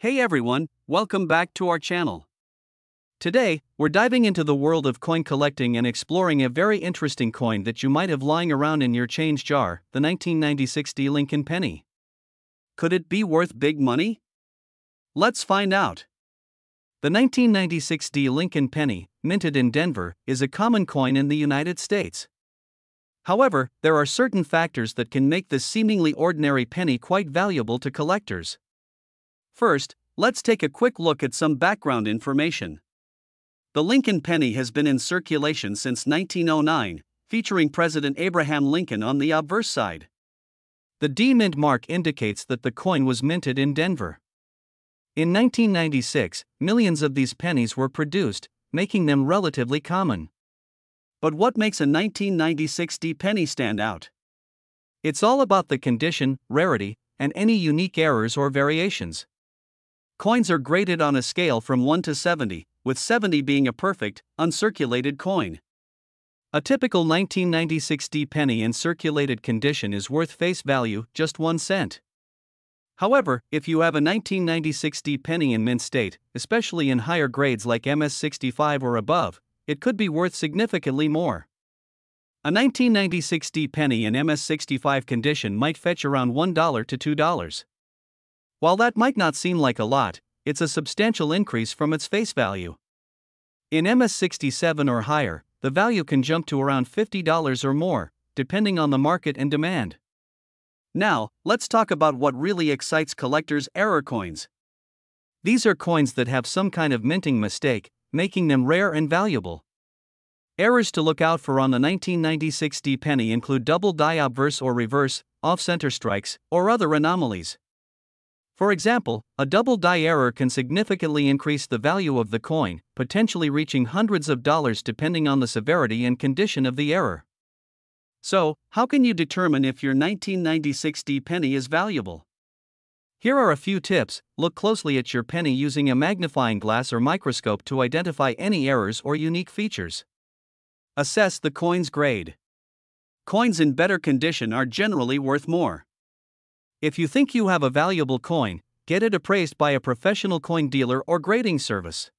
Hey everyone, welcome back to our channel. Today, we're diving into the world of coin collecting and exploring a very interesting coin that you might have lying around in your change jar, the 1996 Lincoln penny. Could it be worth big money? Let's find out. The 1996 Lincoln penny, minted in Denver, is a common coin in the United States. However, there are certain factors that can make this seemingly ordinary penny quite valuable to collectors. First, let's take a quick look at some background information. The Lincoln penny has been in circulation since 1909, featuring President Abraham Lincoln on the obverse side. The D mint mark indicates that the coin was minted in Denver. In 1996, millions of these pennies were produced, making them relatively common. But what makes a 1996 D penny stand out? It's all about the condition, rarity, and any unique errors or variations. Coins are graded on a scale from 1 to 70, with 70 being a perfect, uncirculated coin. A typical 1996 D penny in circulated condition is worth face value just 1 cent. However, if you have a 1996 D penny in mint state, especially in higher grades like MS65 or above, it could be worth significantly more. A 1996 D penny in MS65 condition might fetch around $1 to $2. While that might not seem like a lot, it's a substantial increase from its face value. In MS67 or higher, the value can jump to around $50 or more, depending on the market and demand. Now, let's talk about what really excites collectors: error coins. These are coins that have some kind of minting mistake, making them rare and valuable. Errors to look out for on the 1996 D penny include double die obverse or reverse, off-center strikes, or other anomalies. For example, a double die error can significantly increase the value of the coin, potentially reaching hundreds of dollars depending on the severity and condition of the error. So, how can you determine if your 1996 D penny is valuable? Here are a few tips. Look closely at your penny using a magnifying glass or microscope to identify any errors or unique features. Assess the coin's grade. Coins in better condition are generally worth more. If you think you have a valuable coin, get it appraised by a professional coin dealer or grading service.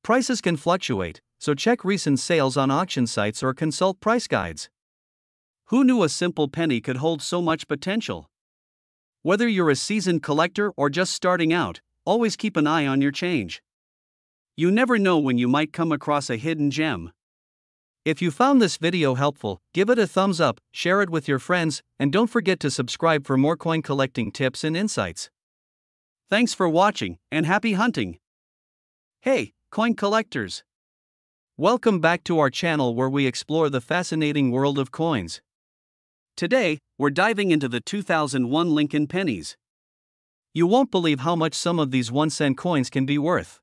Prices can fluctuate, so check recent sales on auction sites or consult price guides. Who knew a simple penny could hold so much potential? Whether you're a seasoned collector or just starting out, always keep an eye on your change. You never know when you might come across a hidden gem. If you found this video helpful, give it a thumbs up, share it with your friends, and don't forget to subscribe for more coin collecting tips and insights. Thanks for watching, and happy hunting! Hey, coin collectors! Welcome back to our channel where we explore the fascinating world of coins. Today, we're diving into the 2001 Lincoln pennies. You won't believe how much some of these 1-cent coins can be worth.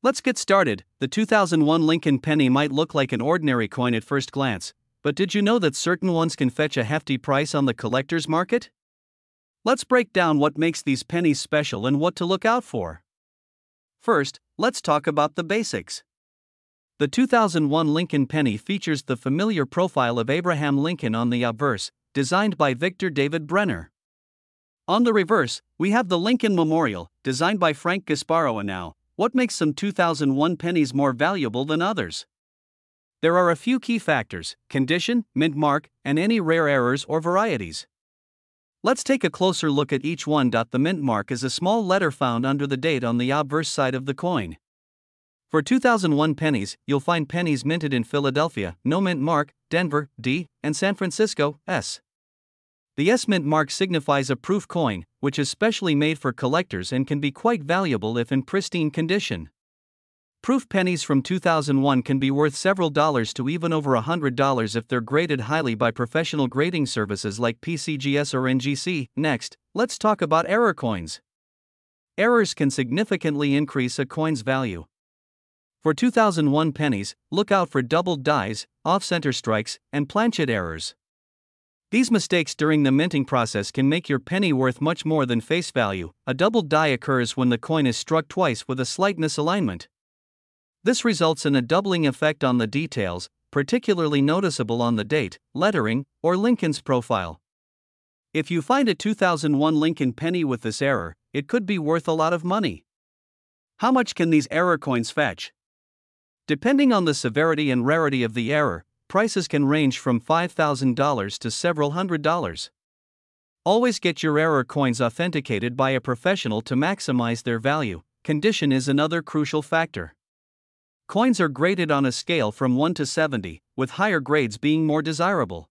Let's get started. The 2001 Lincoln penny might look like an ordinary coin at first glance, but did you know that certain ones can fetch a hefty price on the collector's market? Let's break down what makes these pennies special and what to look out for. First, let's talk about the basics. The 2001 Lincoln penny features the familiar profile of Abraham Lincoln on the obverse, designed by Victor David Brenner. On the reverse, we have the Lincoln Memorial, designed by Frank Gasparro. Now, what makes some 2001 pennies more valuable than others? There are a few key factors: condition, mint mark, and any rare errors or varieties. Let's take a closer look at each one. The mint mark is a small letter found under the date on the obverse side of the coin. For 2001 pennies, you'll find pennies minted in Philadelphia, no mint mark, Denver, D, and San Francisco, S. The S mint mark signifies a proof coin, which is specially made for collectors and can be quite valuable if in pristine condition. Proof pennies from 2001 can be worth several dollars to even over $100 if they're graded highly by professional grading services like PCGS or NGC. Next, let's talk about error coins. Errors can significantly increase a coin's value. For 2001 pennies, look out for doubled dies, off-center strikes, and planchet errors. These mistakes during the minting process can make your penny worth much more than face value. A doubled die occurs when the coin is struck twice with a slight misalignment. This results in a doubling effect on the details, particularly noticeable on the date, lettering, or Lincoln's profile. If you find a 2001 Lincoln penny with this error, it could be worth a lot of money. How much can these error coins fetch? Depending on the severity and rarity of the error, prices can range from $5,000 to several $100s. Always get your error coins authenticated by a professional to maximize their value. Condition is another crucial factor. Coins are graded on a scale from 1 to 70, with higher grades being more desirable.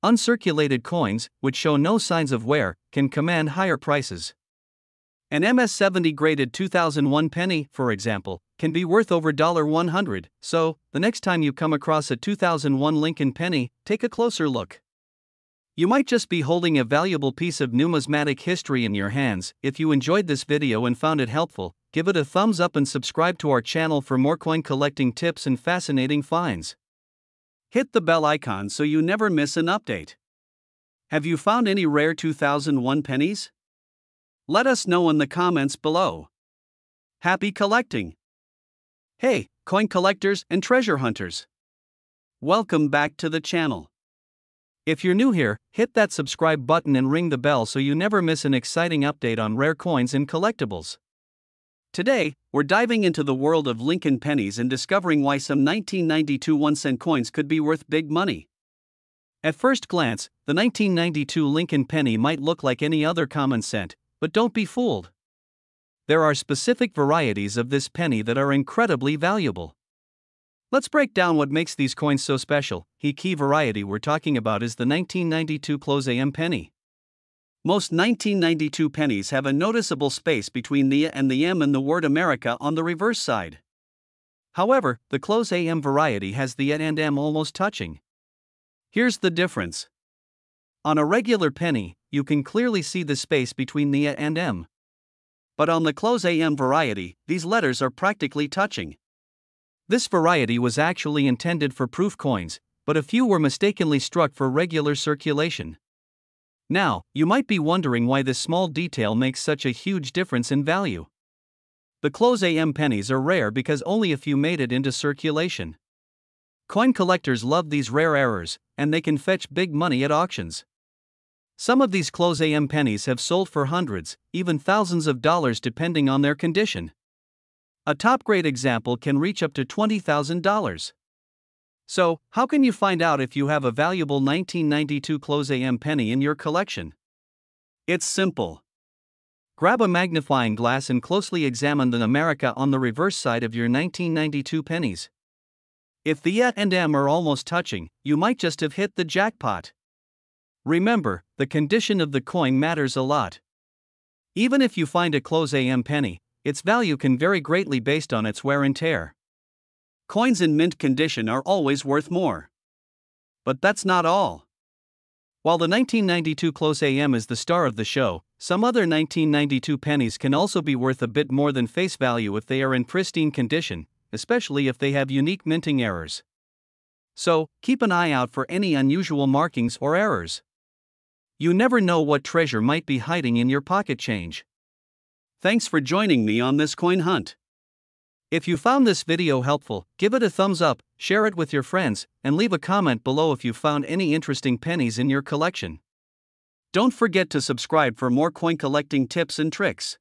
Uncirculated coins, which show no signs of wear, can command higher prices. An MS-70 graded 2001 penny, for example, can be worth over $100, so, the next time you come across a 2001 Lincoln penny, take a closer look. You might just be holding a valuable piece of numismatic history in your hands. If you enjoyed this video and found it helpful, give it a thumbs up and subscribe to our channel for more coin collecting tips and fascinating finds. Hit the bell icon so you never miss an update. Have you found any rare 2001 pennies? Let us know in the comments below. Happy collecting! Hey, coin collectors and treasure hunters! Welcome back to the channel. If you're new here, hit that subscribe button and ring the bell so you never miss an exciting update on rare coins and collectibles. Today, we're diving into the world of Lincoln pennies and discovering why some 1992 1-cent coins could be worth big money. At first glance, the 1992 Lincoln penny might look like any other common cent, but don't be fooled. There are specific varieties of this penny that are incredibly valuable. Let's break down what makes these coins so special. The key variety we're talking about is the 1992 close AM penny. Most 1992 pennies have a noticeable space between the A and the M in the word America on the reverse side. However, the close AM variety has the A and M almost touching. Here's the difference. On a regular penny, you can clearly see the space between the A and M. But on the close AM variety, these letters are practically touching. This variety was actually intended for proof coins, but a few were mistakenly struck for regular circulation. Now, you might be wondering why this small detail makes such a huge difference in value. The close AM pennies are rare because only a few made it into circulation. Coin collectors love these rare errors, and they can fetch big money at auctions. Some of these close AM pennies have sold for hundreds, even thousands of dollars depending on their condition. A top-grade example can reach up to $20,000. So, how can you find out if you have a valuable 1992 close AM penny in your collection? It's simple. Grab a magnifying glass and closely examine the America on the reverse side of your 1992 pennies. If the A and M are almost touching, you might just have hit the jackpot. Remember, the condition of the coin matters a lot. Even if you find a close AM penny, its value can vary greatly based on its wear and tear. Coins in mint condition are always worth more. But that's not all. While the 1992 close AM is the star of the show, some other 1992 pennies can also be worth a bit more than face value if they are in pristine condition, especially if they have unique minting errors. So, keep an eye out for any unusual markings or errors. You never know what treasure might be hiding in your pocket change. Thanks for joining me on this coin hunt. If you found this video helpful, give it a thumbs up, share it with your friends, and leave a comment below if you found any interesting pennies in your collection. Don't forget to subscribe for more coin collecting tips and tricks.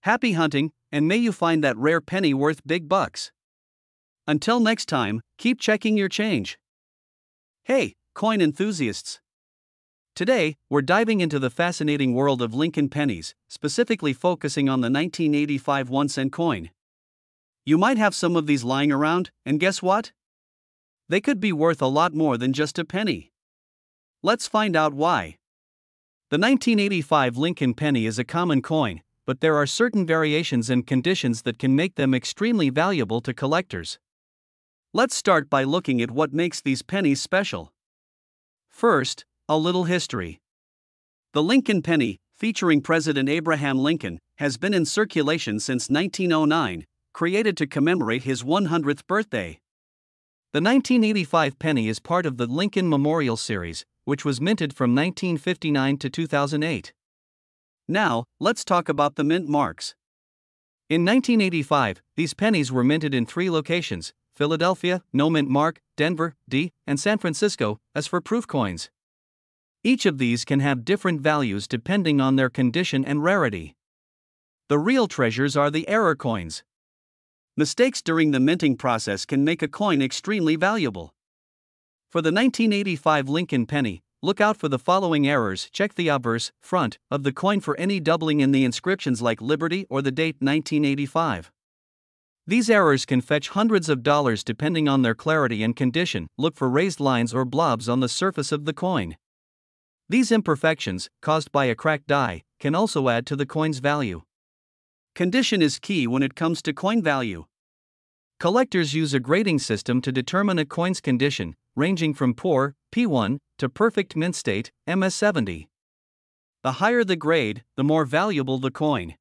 Happy hunting, and may you find that rare penny worth big bucks. Until next time, keep checking your change. Hey, coin enthusiasts! Today, we're diving into the fascinating world of Lincoln pennies, specifically focusing on the 1985 1-cent coin. You might have some of these lying around, and guess what? They could be worth a lot more than just a penny. Let's find out why. The 1985 Lincoln penny is a common coin, but there are certain variations and conditions that can make them extremely valuable to collectors. Let's start by looking at what makes these pennies special. First, a little history. The Lincoln penny, featuring President Abraham Lincoln, has been in circulation since 1909, created to commemorate his 100th birthday. The 1985 penny is part of the Lincoln Memorial Series, which was minted from 1959 to 2008. Now, let's talk about the mint marks. In 1985, these pennies were minted in 3 locations: Philadelphia, no mint mark; Denver, D, and San Francisco, as for proof coins. Each of these can have different values depending on their condition and rarity. The real treasures are the error coins. Mistakes during the minting process can make a coin extremely valuable. For the 1985 Lincoln penny, look out for the following errors. Check the obverse, front, of the coin for any doubling in the inscriptions like Liberty or the date 1985. These errors can fetch hundreds of dollars depending on their clarity and condition. Look for raised lines or blobs on the surface of the coin. These imperfections, caused by a cracked die, can also add to the coin's value. Condition is key when it comes to coin value. Collectors use a grading system to determine a coin's condition, ranging from poor, P1, to perfect mint state, MS70. The higher the grade, the more valuable the coin.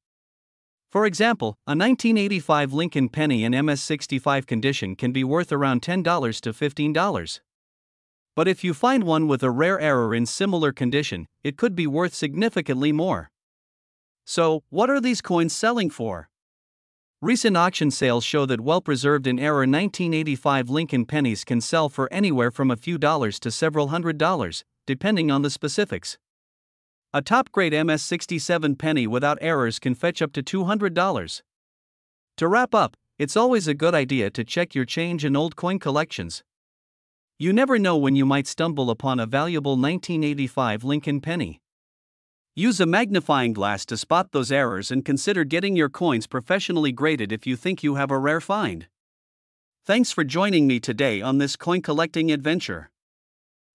For example, a 1985 Lincoln penny in MS65 condition can be worth around $10 to $15. But if you find one with a rare error in similar condition, it could be worth significantly more. So, what are these coins selling for? Recent auction sales show that well-preserved in error 1985 Lincoln pennies can sell for anywhere from a few dollars to several $100s, depending on the specifics. A top-grade MS67 penny without errors can fetch up to $200. To wrap up, it's always a good idea to check your change and old coin collections. You never know when you might stumble upon a valuable 1985 Lincoln penny. Use a magnifying glass to spot those errors and consider getting your coins professionally graded if you think you have a rare find. Thanks for joining me today on this coin collecting adventure.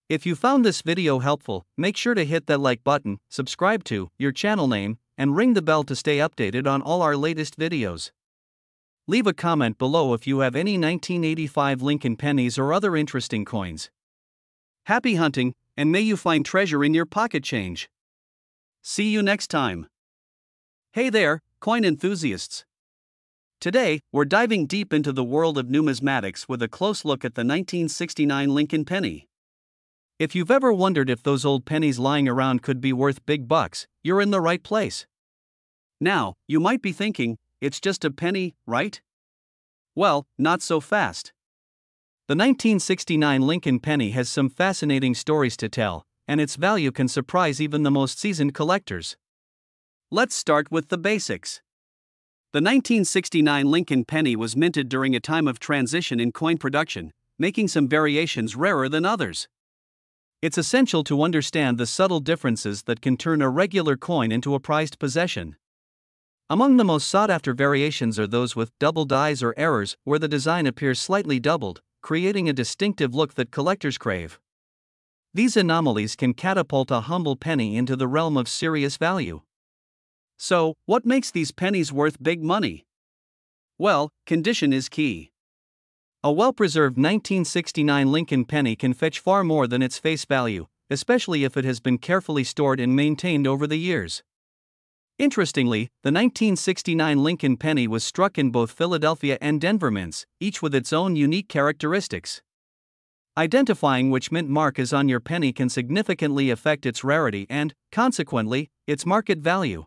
If you found this video helpful, make sure to hit that like button, subscribe to your channel name, and ring the bell to stay updated on all our latest videos. Leave a comment below if you have any 1985 Lincoln pennies or other interesting coins. Happy hunting, and may you find treasure in your pocket change. See you next time. Hey there, coin enthusiasts. Today, we're diving deep into the world of numismatics with a close look at the 1969 Lincoln penny. If you've ever wondered if those old pennies lying around could be worth big bucks, you're in the right place. Now, you might be thinking, it's just a penny, right? Well, not so fast. The 1969 Lincoln penny has some fascinating stories to tell, and its value can surprise even the most seasoned collectors. Let's start with the basics. The 1969 Lincoln penny was minted during a time of transition in coin production, making some variations rarer than others. It's essential to understand the subtle differences that can turn a regular coin into a prized possession. Among the most sought-after variations are those with double dies or errors, where the design appears slightly doubled, creating a distinctive look that collectors crave. These anomalies can catapult a humble penny into the realm of serious value. So, what makes these pennies worth big money? Well, condition is key. A well-preserved 1969 Lincoln penny can fetch far more than its face value, especially if it has been carefully stored and maintained over the years. Interestingly, the 1969 Lincoln penny was struck in both Philadelphia and Denver mints, each with its own unique characteristics. Identifying which mint mark is on your penny can significantly affect its rarity and, consequently, its market value.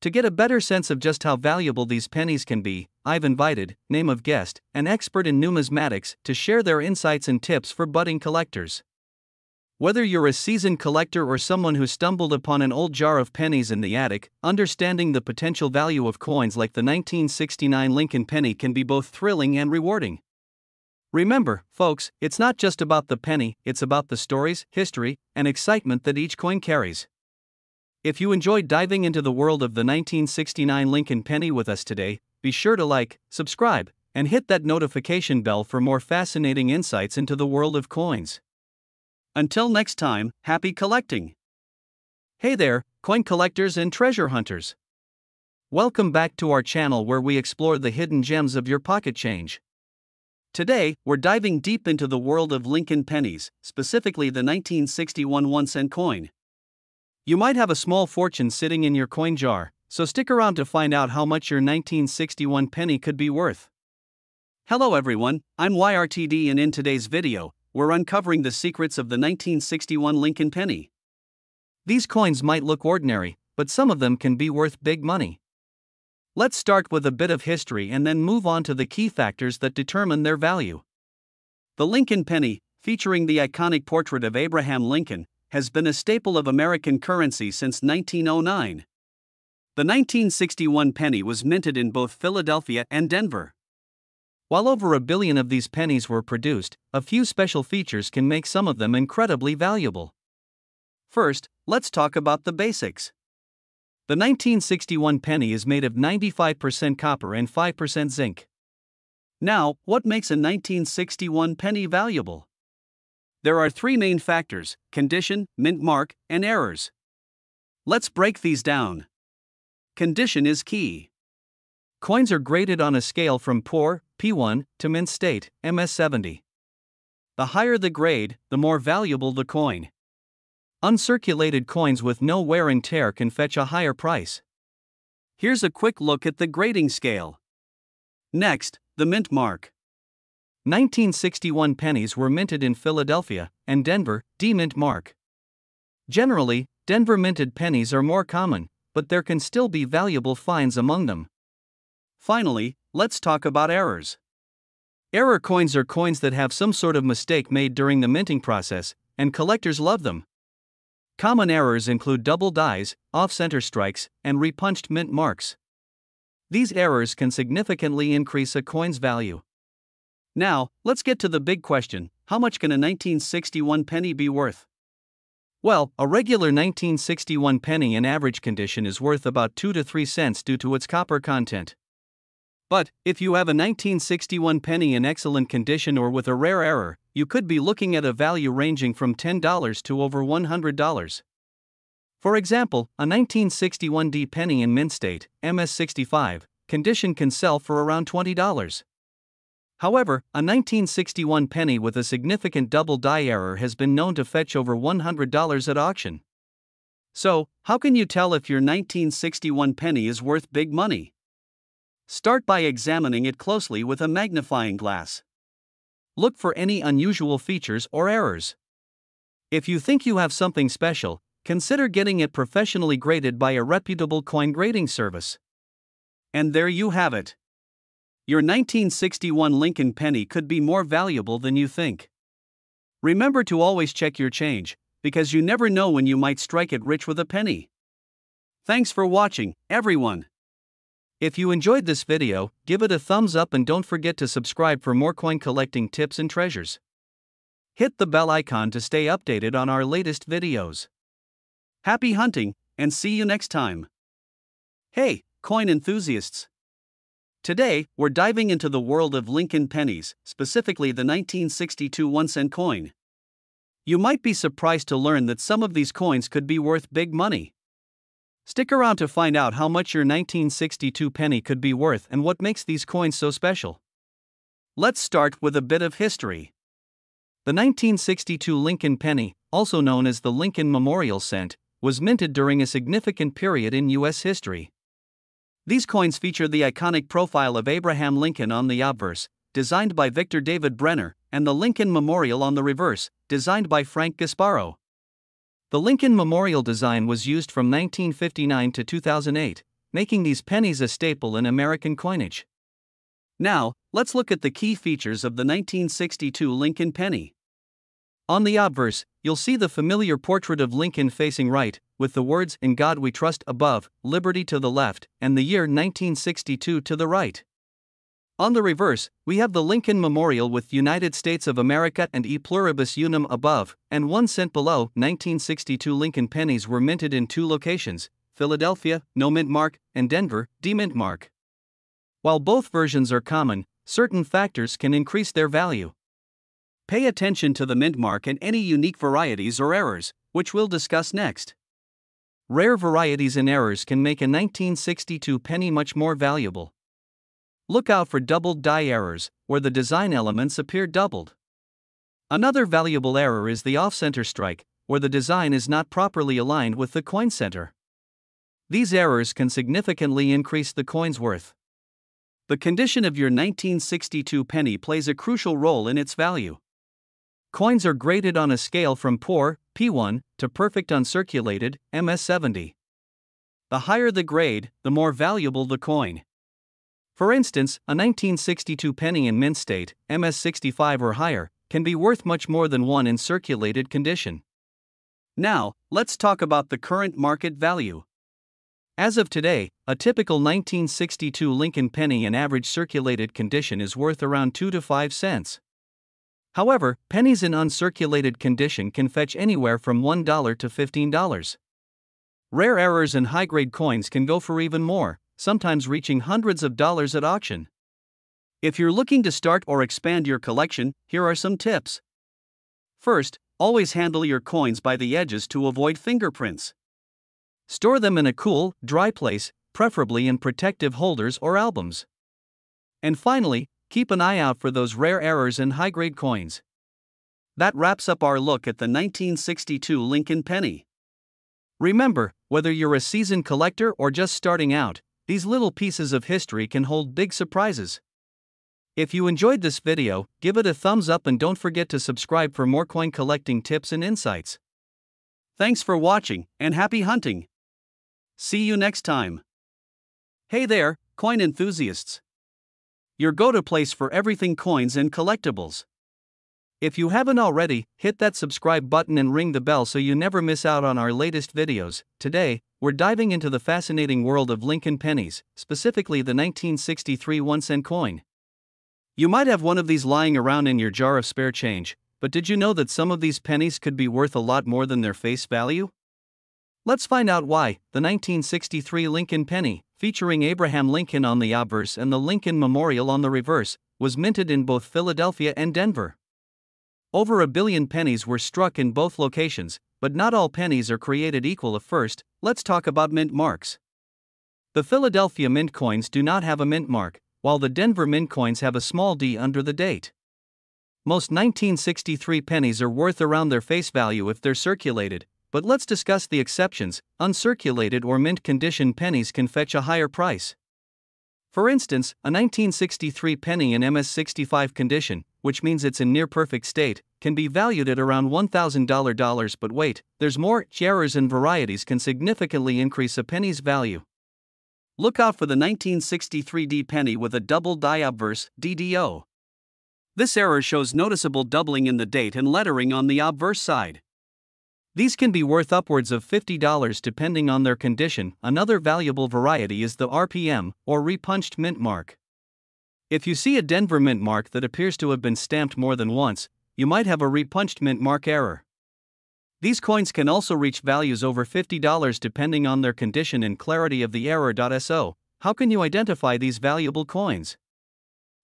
To get a better sense of just how valuable these pennies can be, I've invited, name of guest, an expert in numismatics, to share their insights and tips for budding collectors. Whether you're a seasoned collector or someone who stumbled upon an old jar of pennies in the attic, understanding the potential value of coins like the 1969 Lincoln penny can be both thrilling and rewarding. Remember, folks, it's not just about the penny, it's about the stories, history, and excitement that each coin carries. If you enjoyed diving into the world of the 1969 Lincoln penny with us today, be sure to like, subscribe, and hit that notification bell for more fascinating insights into the world of coins. Until next time, happy collecting! Hey there, coin collectors and treasure hunters! Welcome back to our channel where we explore the hidden gems of your pocket change. Today, we're diving deep into the world of Lincoln pennies, specifically the 1961 1-cent coin. You might have a small fortune sitting in your coin jar, so stick around to find out how much your 1961 penny could be worth. Hello everyone, I'm YRTD, and in today's video, we're uncovering the secrets of the 1961 Lincoln penny. These coins might look ordinary, but some of them can be worth big money. Let's start with a bit of history and then move on to the key factors that determine their value. The Lincoln penny, featuring the iconic portrait of Abraham Lincoln, has been a staple of American currency since 1909. The 1961 penny was minted in both Philadelphia and Denver. While over a billion of these pennies were produced, a few special features can make some of them incredibly valuable. First, let's talk about the basics. The 1961 penny is made of 95% copper and 5% zinc. Now, what makes a 1961 penny valuable? There are three main factors: condition, mint mark, and errors. Let's break these down. Condition is key. Coins are graded on a scale from poor, P1, to mint state, MS70. The higher the grade, the more valuable the coin. Uncirculated coins with no wear and tear can fetch a higher price. Here's a quick look at the grading scale. Next, the mint mark. 1961 pennies were minted in Philadelphia and Denver, D mint mark. Generally, Denver minted pennies are more common, but there can still be valuable finds among them. Finally, let's talk about errors. Error coins are coins that have some sort of mistake made during the minting process, and collectors love them. Common errors include double dies, off-center strikes, and repunched mint marks. These errors can significantly increase a coin's value. Now, let's get to the big question: how much can a 1961 penny be worth? Well, a regular 1961 penny in average condition is worth about 2 to 3 cents due to its copper content. But, if you have a 1961 penny in excellent condition or with a rare error, you could be looking at a value ranging from $10 to over $100. For example, a 1961 D penny in mint state, MS65, condition can sell for around $20. However, a 1961 penny with a significant double die error has been known to fetch over $100 at auction. So, how can you tell if your 1961 penny is worth big money? Start by examining it closely with a magnifying glass. Look for any unusual features or errors. If you think you have something special, consider getting it professionally graded by a reputable coin grading service. And there you have it. Your 1961 Lincoln penny could be more valuable than you think. Remember to always check your change, because you never know when you might strike it rich with a penny. Thanks for watching, everyone. If you enjoyed this video, give it a thumbs up and don't forget to subscribe for more coin collecting tips and treasures. Hit the bell icon to stay updated on our latest videos. Happy hunting, and see you next time. Hey, coin enthusiasts! Today, we're diving into the world of Lincoln pennies, specifically the 1962 1-cent coin. You might be surprised to learn that some of these coins could be worth big money. Stick around to find out how much your 1962 penny could be worth and what makes these coins so special. Let's start with a bit of history. The 1962 Lincoln penny, also known as the Lincoln Memorial Cent, was minted during a significant period in U.S. history. These coins feature the iconic profile of Abraham Lincoln on the obverse, designed by Victor David Brenner, and the Lincoln Memorial on the reverse, designed by Frank Gasparo. The Lincoln Memorial design was used from 1959 to 2008, making these pennies a staple in American coinage. Now, let's look at the key features of the 1962 Lincoln penny. On the obverse, you'll see the familiar portrait of Lincoln facing right, with the words "In God We Trust" above, liberty to the left, and the year 1962 to the right. On the reverse, we have the Lincoln Memorial with United States of America and E pluribus unum above, and 1 cent below. 1962 Lincoln pennies were minted in 2 locations, Philadelphia, no mint mark, and Denver, D mint mark. While both versions are common, certain factors can increase their value. Pay attention to the mint mark and any unique varieties or errors, which we'll discuss next. Rare varieties and errors can make a 1962 penny much more valuable. Look out for doubled die errors, where the design elements appear doubled. Another valuable error is the off-center strike, where the design is not properly aligned with the coin center. These errors can significantly increase the coin's worth. The condition of your 1962 penny plays a crucial role in its value. Coins are graded on a scale from poor, P1, to perfect uncirculated, MS70. The higher the grade, the more valuable the coin. For instance, a 1962 penny in mint state, MS65 or higher, can be worth much more than one in circulated condition. Now, let's talk about the current market value. As of today, a typical 1962 Lincoln penny in average circulated condition is worth around 2 to 5 cents. However, pennies in uncirculated condition can fetch anywhere from $1 to $15. Rare errors and high-grade coins can go for even more, sometimes reaching hundreds of dollars at auction. If you're looking to start or expand your collection, here are some tips. First, always handle your coins by the edges to avoid fingerprints. Store them in a cool, dry place, preferably in protective holders or albums. And finally, keep an eye out for those rare errors and high-grade coins. That wraps up our look at the 1962 Lincoln penny. Remember, whether you're a seasoned collector or just starting out, these little pieces of history can hold big surprises. If you enjoyed this video, give it a thumbs up and don't forget to subscribe for more coin collecting tips and insights. Thanks for watching, and happy hunting! See you next time. Hey there, coin enthusiasts! Your go-to place for everything coins and collectibles. If you haven't already, hit that subscribe button and ring the bell so you never miss out on our latest videos. Today, we're diving into the fascinating world of Lincoln pennies, specifically the 1963 1-cent coin. You might have one of these lying around in your jar of spare change, but did you know that some of these pennies could be worth a lot more than their face value? Let's find out why. The 1963 Lincoln penny, featuring Abraham Lincoln on the obverse and the Lincoln Memorial on the reverse, was minted in both Philadelphia and Denver. Over 1 billion pennies were struck in both locations, but not all pennies are created equal. First, let's talk about mint marks. The Philadelphia mint coins do not have a mint mark, while the Denver mint coins have a small D under the date. Most 1963 pennies are worth around their face value if they're circulated, but let's discuss the exceptions. Uncirculated or mint condition pennies can fetch a higher price. For instance, a 1963 penny in MS-65 condition, which means it's in near-perfect state, can be valued at around $1,000. But wait, there's more. Errors and varieties can significantly increase a penny's value. Look out for the 1963 D penny with a double die obverse, DDO. This error shows noticeable doubling in the date and lettering on the obverse side. These can be worth upwards of $50 depending on their condition. Another valuable variety is the RPM, or repunched mint mark. If you see a Denver mint mark that appears to have been stamped more than once, you might have a repunched mint mark error. These coins can also reach values over $50 depending on their condition and clarity of the error. So, how can you identify these valuable coins?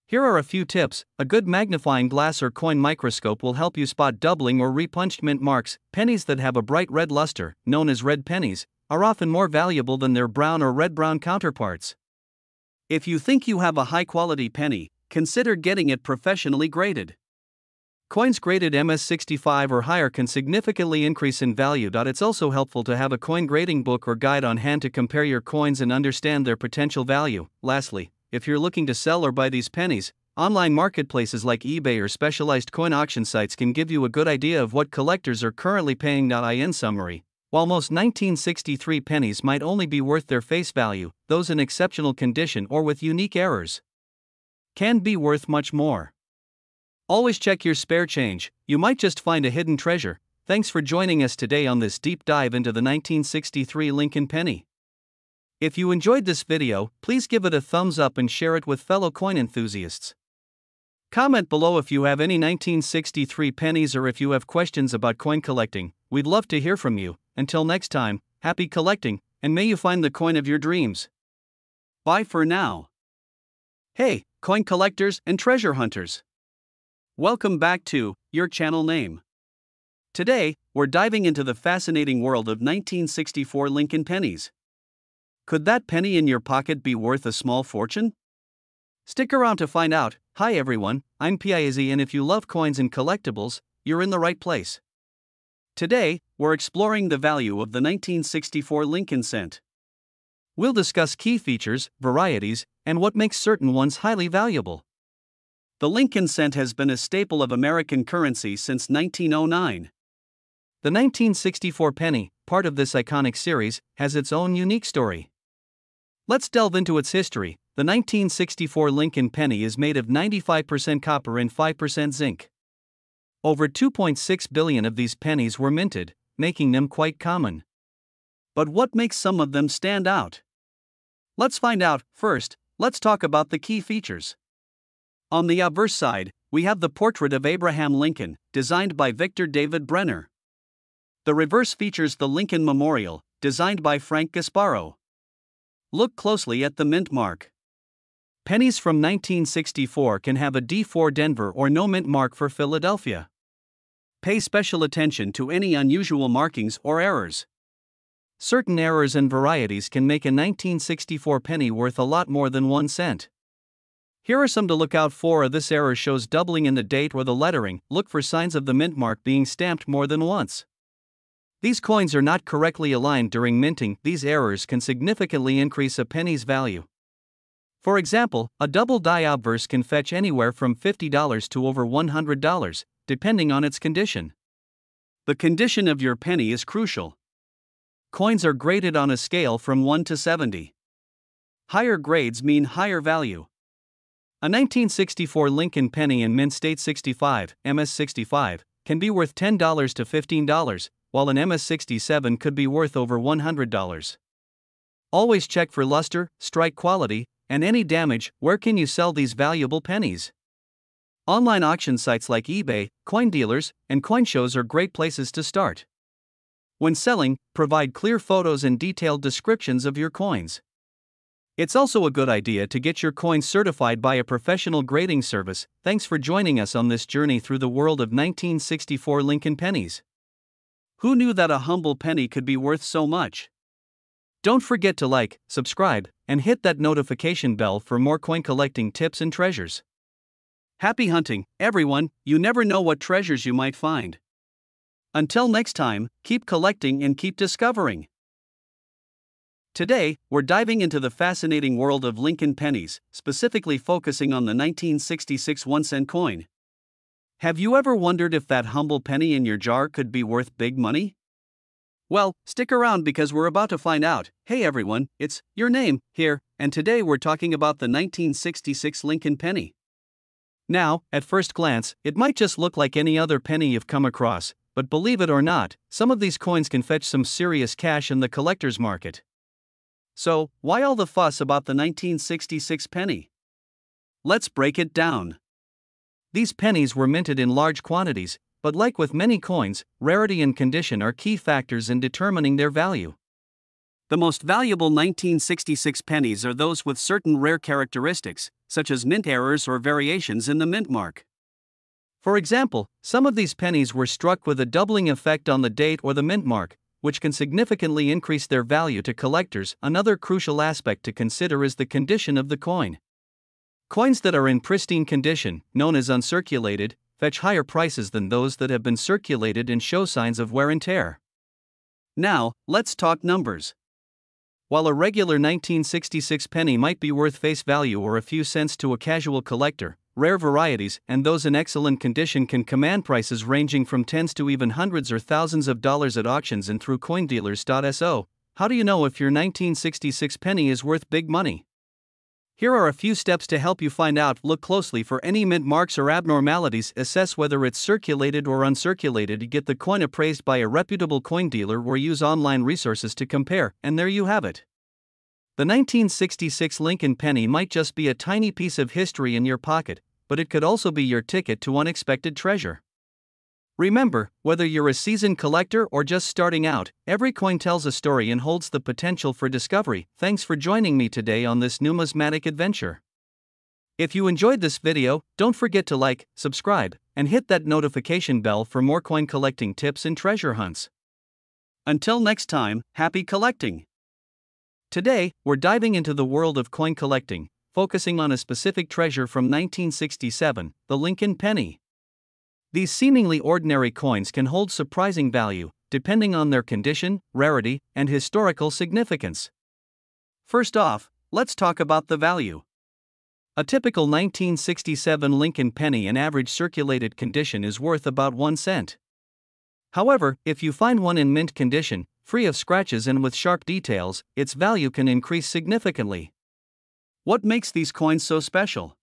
Here are a few tips. A good magnifying glass or coin microscope will help you spot doubling or repunched mint marks. Pennies that have a bright red luster, known as red pennies, are often more valuable than their brown or red-brown counterparts. If you think you have a high-quality penny, consider getting it professionally graded. Coins graded MS-65 or higher can significantly increase in value. It's also helpful to have a coin grading book or guide on hand to compare your coins and understand their potential value. Lastly, if you're looking to sell or buy these pennies, online marketplaces like eBay or specialized coin auction sites can give you a good idea of what collectors are currently paying. In summary, while most 1963 pennies might only be worth their face value, those in exceptional condition or with unique errors can be worth much more. Always check your spare change, you might just find a hidden treasure. Thanks for joining us today on this deep dive into the 1963 Lincoln penny. If you enjoyed this video, please give it a thumbs up and share it with fellow coin enthusiasts. Comment below if you have any 1963 pennies or if you have questions about coin collecting. We'd love to hear from you. Until next time, happy collecting, and may you find the coin of your dreams. Bye for now. Hey, coin collectors and treasure hunters. Welcome back to your channel name. Today, we're diving into the fascinating world of 1964 Lincoln pennies. Could that penny in your pocket be worth a small fortune? Stick around to find out. Hi everyone, I'm Piaz, and if you love coins and collectibles, you're in the right place. Today, we're exploring the value of the 1964 Lincoln cent. We'll discuss key features, varieties, and what makes certain ones highly valuable. The Lincoln cent has been a staple of American currency since 1909. The 1964 penny, part of this iconic series, has its own unique story. Let's delve into its history. The 1964 Lincoln penny is made of 95% copper and 5% zinc. Over 2.6 billion of these pennies were minted, making them quite common. But what makes some of them stand out? Let's find out. First, let's talk about the key features. On the obverse side, we have the portrait of Abraham Lincoln, designed by Victor David Brenner. The reverse features the Lincoln Memorial, designed by Frank Gasparo. Look closely at the mint mark. Pennies from 1964 can have a D4 Denver or no mint mark for Philadelphia. Pay special attention to any unusual markings or errors. Certain errors and varieties can make a 1964 penny worth a lot more than 1 cent. Here are some to look out for. This error shows doubling in the date or the lettering. Look for signs of the mint mark being stamped more than once. These coins are not correctly aligned during minting. These errors can significantly increase a penny's value. For example, a double die obverse can fetch anywhere from $50 to over $100, depending on its condition. The condition of your penny is crucial. Coins are graded on a scale from 1 to 70. Higher grades mean higher value. A 1964 Lincoln penny in mint state 65, MS65, can be worth $10 to $15, while an MS67 could be worth over $100. Always check for luster, strike quality, and any damage. Where can you sell these valuable pennies? Online auction sites like eBay, coin dealers, and coin shows are great places to start. When selling, provide clear photos and detailed descriptions of your coins. It's also a good idea to get your coins certified by a professional grading service. Thanks for joining us on this journey through the world of 1964 Lincoln pennies. Who knew that a humble penny could be worth so much? Don't forget to like, subscribe, and hit that notification bell for more coin collecting tips and treasures. Happy hunting, everyone! You never know what treasures you might find. Until next time, keep collecting and keep discovering. Today, we're diving into the fascinating world of Lincoln pennies, specifically focusing on the 1966 1-cent coin. Have you ever wondered if that humble penny in your jar could be worth big money? Well, stick around because we're about to find out. Hey everyone, it's your name here, and today we're talking about the 1966 Lincoln penny. Now, at first glance, it might just look like any other penny you've come across, but believe it or not, some of these coins can fetch some serious cash in the collector's market. So, why all the fuss about the 1966 penny? Let's break it down. These pennies were minted in large quantities, but like with many coins, rarity and condition are key factors in determining their value. The most valuable 1966 pennies are those with certain rare characteristics, such as mint errors or variations in the mint mark. For example, some of these pennies were struck with a doubling effect on the date or the mint mark, which can significantly increase their value to collectors. Another crucial aspect to consider is the condition of the coin. Coins that are in pristine condition, known as uncirculated, fetch higher prices than those that have been circulated and show signs of wear and tear. Now, let's talk numbers. While a regular 1966 penny might be worth face value or a few cents to a casual collector, rare varieties and those in excellent condition can command prices ranging from tens to even hundreds or thousands of dollars at auctions and through coindealers.so. How do you know if your 1966 penny is worth big money? Here are a few steps to help you find out. Look closely for any mint marks or abnormalities. Assess whether it's circulated or uncirculated. Get the coin appraised by a reputable coin dealer or use online resources to compare, and there you have it. The 1966 Lincoln penny might just be a tiny piece of history in your pocket, but it could also be your ticket to unexpected treasure. Remember, whether you're a seasoned collector or just starting out, every coin tells a story and holds the potential for discovery. Thanks for joining me today on this numismatic adventure. If you enjoyed this video, don't forget to like, subscribe, and hit that notification bell for more coin collecting tips and treasure hunts. Until next time, happy collecting! Today, we're diving into the world of coin collecting, focusing on a specific treasure from 1967, the Lincoln penny. These seemingly ordinary coins can hold surprising value, depending on their condition, rarity, and historical significance. First off, let's talk about the value. A typical 1967 Lincoln penny in average circulated condition is worth about 1 cent. However, if you find one in mint condition, free of scratches and with sharp details, its value can increase significantly. What makes these coins so special?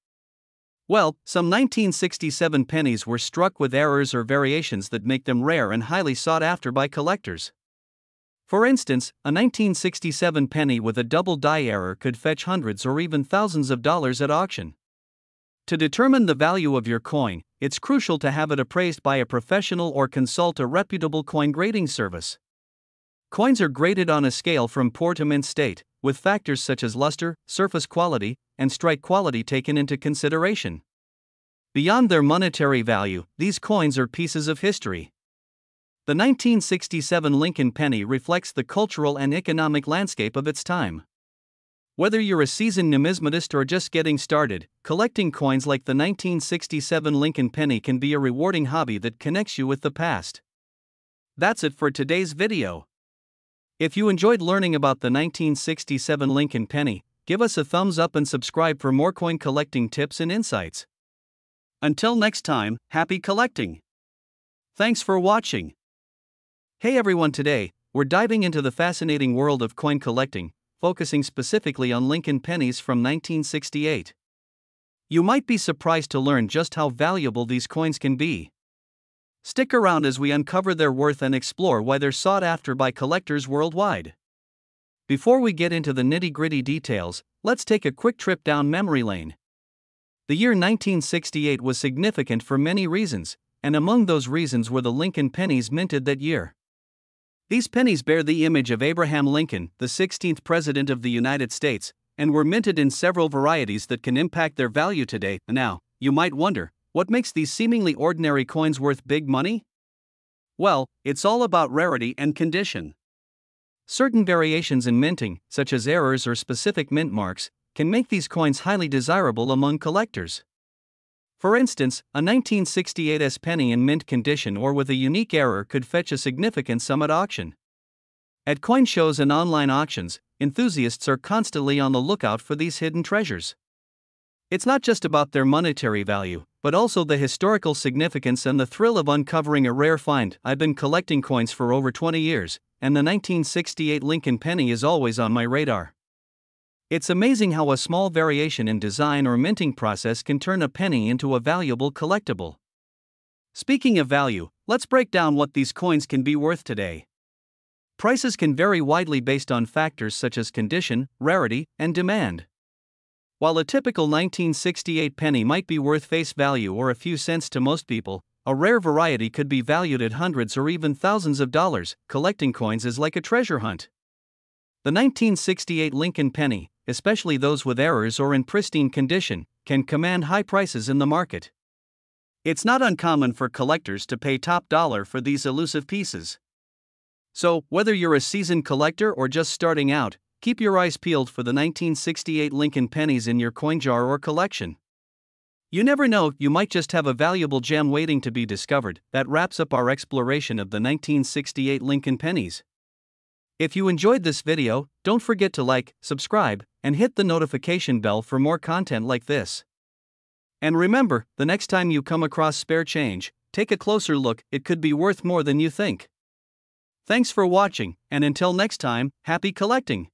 Well, some 1967 pennies were struck with errors or variations that make them rare and highly sought after by collectors. For instance, a 1967 penny with a double die error could fetch hundreds or even thousands of dollars at auction. To determine the value of your coin, it's crucial to have it appraised by a professional or consult a reputable coin grading service. Coins are graded on a scale from poor to mint state, with factors such as luster, surface quality, and strike quality taken into consideration. Beyond their monetary value, these coins are pieces of history. The 1967 Lincoln penny reflects the cultural and economic landscape of its time. Whether you're a seasoned numismatist or just getting started, collecting coins like the 1967 Lincoln penny can be a rewarding hobby that connects you with the past. That's it for today's video. If you enjoyed learning about the 1967 Lincoln penny, give us a thumbs up and subscribe for more coin collecting tips and insights. Until next time, happy collecting! Thanks for watching. Hey everyone, today, we're diving into the fascinating world of coin collecting, focusing specifically on Lincoln pennies from 1968. You might be surprised to learn just how valuable these coins can be. Stick around as we uncover their worth and explore why they're sought after by collectors worldwide. Before we get into the nitty-gritty details, let's take a quick trip down memory lane. The year 1968 was significant for many reasons, and among those reasons were the Lincoln pennies minted that year. These pennies bear the image of Abraham Lincoln, the 16th President of the United States, and were minted in several varieties that can impact their value today. Now, you might wonder, what makes these seemingly ordinary coins worth big money? Well, it's all about rarity and condition. Certain variations in minting, such as errors or specific mint marks, can make these coins highly desirable among collectors. For instance, a 1968 penny in mint condition or with a unique error could fetch a significant sum at auction. At coin shows and online auctions, enthusiasts are constantly on the lookout for these hidden treasures. It's not just about their monetary value, but also the historical significance and the thrill of uncovering a rare find. I've been collecting coins for over 20 years, and the 1968 Lincoln penny is always on my radar. It's amazing how a small variation in design or minting process can turn a penny into a valuable collectible. Speaking of value, let's break down what these coins can be worth today. Prices can vary widely based on factors such as condition, rarity, and demand. While a typical 1968 penny might be worth face value or a few cents to most people, a rare variety could be valued at hundreds or even thousands of dollars. Collecting coins is like a treasure hunt. The 1968 Lincoln penny, especially those with errors or in pristine condition, can command high prices in the market. It's not uncommon for collectors to pay top dollar for these elusive pieces. So, whether you're a seasoned collector or just starting out, keep your eyes peeled for the 1968 Lincoln pennies in your coin jar or collection. You never know, you might just have a valuable gem waiting to be discovered. That wraps up our exploration of the 1968 Lincoln pennies. If you enjoyed this video, don't forget to like, subscribe, and hit the notification bell for more content like this. And remember, the next time you come across spare change, take a closer look, it could be worth more than you think. Thanks for watching, and until next time, happy collecting!